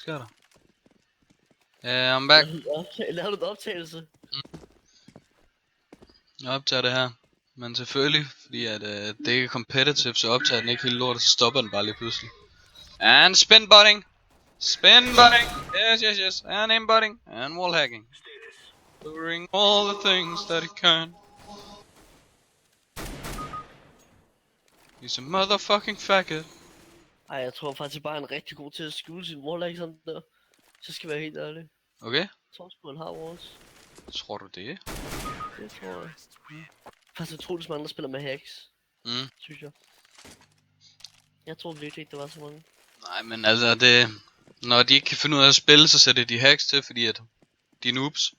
sker der? I'm back. Laver du en optagelse? Jeg optager det her. Men selvfølgelig, fordi at det ikke er competitive, så optager den ikke helt lort, og så stopper den bare lige pludselig. And spinbutting! Spinbutting! Yes. And inbutting! And wallhacking. Doing all the things that he can. He's a motherfucking faggot. Ej, jeg tror faktisk bare, han er rigtig god til at skjule sin wallhack sådan der. Så skal jeg være helt ærlig. Okay? Jeg tror sgu, han har walls. Tror du det? Det tror jeg. Faktisk utroligt mange, der spiller med hacks. Synes jeg. Jeg tror virkelig ikke, der var så mange. Nej, men altså det... Når de ikke kan finde ud af at spille, så sætter de hacks til, fordi at... De er noobs.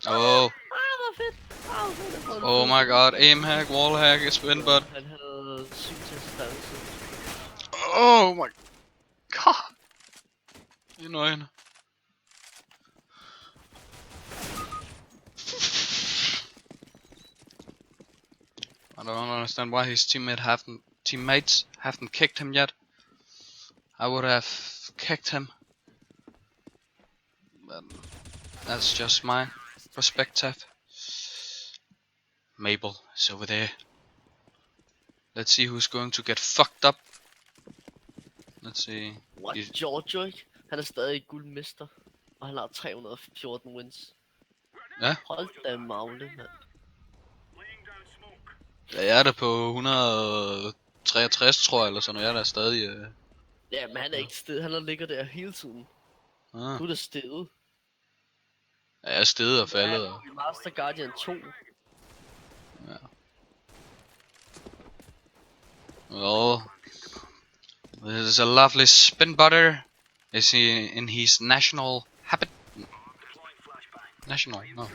Oh. Hvor fedt! Oh my god, aim hack, wall hack, spinbut. Han havde 7 til distance. Oh my god. I øjnene. I don't understand why his teammates haven't kicked him yet. I would have kicked him. But that's just my perspective. Mabel is over there. Let's see who's going to get fucked up. Let's see. What? Giorgio, ikke? Han er stadig guldmester. Og han har 314 wins. Ja. Hold da magle, mand. Ja, jeg er der på 163, tror jeg, eller sådan noget. Jeg er der stadig... Ja, men han er ikke stedet. Han ligger der hele tiden. Du er da stedet. Ja, jeg er stedet og faldet. Og... Master Guardian 2. Ja. Well, this is a lovely spin butter. Is he in his national habit? National? No.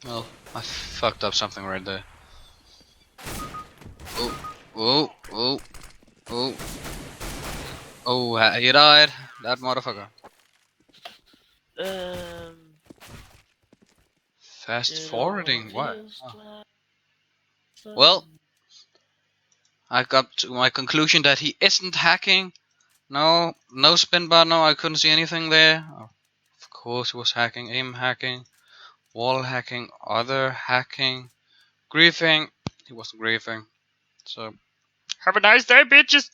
Well, I fucked up something right there. Oh, he died. That motherfucker. Fast forwarding? What? Oh. Well, I got to my conclusion that he isn't hacking. No spin bar, no, I couldn't see anything there. Of course he was hacking, aim hacking, wall hacking, other hacking, griefing. He wasn't griefing. So, have a nice day, bitches!